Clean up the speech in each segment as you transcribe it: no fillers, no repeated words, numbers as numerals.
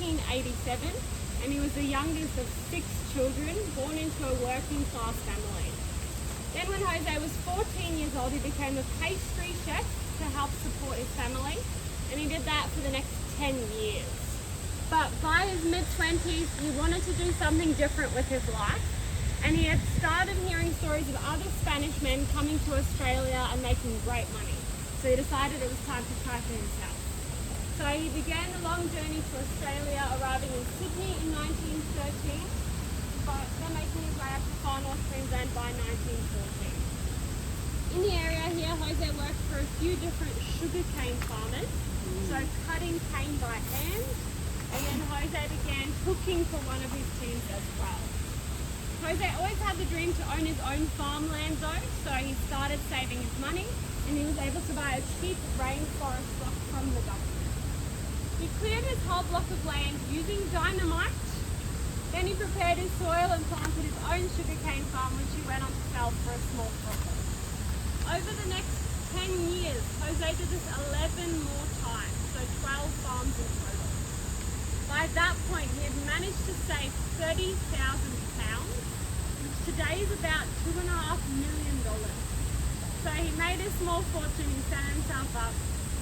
1887, and he was the youngest of 6 children born into a working class family. Then when Jose was 14 years old, he became a pastry chef to help support his family, and he did that for the next 10 years. But by his mid-20s, he wanted to do something different with his life, and he had started hearing stories of other Spanish men coming to Australia and making great money. So he decided it was time to try for himself. So he began a long journey to Australia, arriving in Sydney in 1913, but then making his way up to Far North Queensland by 1914. In the area here, Jose worked for a few different sugarcane farmers, so cutting cane by hand, and then Jose began cooking for one of his teams as well. Jose always had the dream to own his own farmland though, so he started saving his money, and he was able to buy a cheap rainforest block from the government. He cleared his whole block of land using dynamite. Then he prepared his soil and planted his own sugarcane farm, which he went on to sell for a small profit. Over the next 10 years, Jose did this 11 more times, so 12 farms in total. By that point, he had managed to save £30,000, which today is about $2.5 million. So he made a small fortune, he set himself up,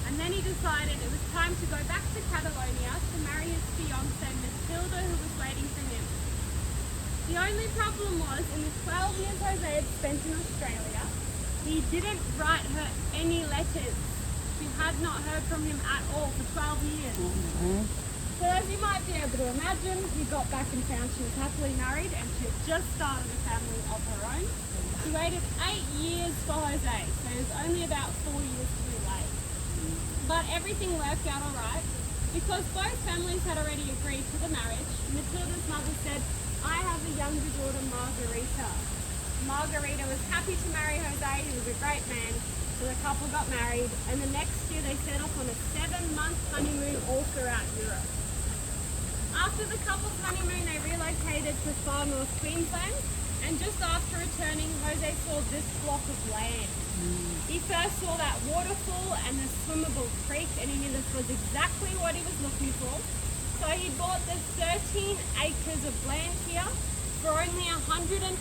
and then he decided it was time to go back to Catalonia to marry his fiancée Matilda, who was waiting for him. The only problem was, in the 12 years Jose had spent in Australia, he didn't write her any letters. She had not heard from him at all for 12 years. So as you might be able to imagine, he got back and found she was happily married and she had just started a family of her own. She waited 8 years for Jose, so it was only about 4 years too late. But everything worked out alright. Because both families had already agreed to the marriage, Matilda's mother said, "I have a younger daughter, Margarita." Margarita was happy to marry Jose, he was a great man, so the couple got married, and the next year they set off on a 7-month honeymoon all throughout Europe. After the couple's honeymoon, they relocated to Far North Queensland, and just after returning, Jose saw this block of land. He first saw that waterfall and the swimmable creek, and he knew this was exactly what he was looking for. So he bought the 13 acres of land here for only £120.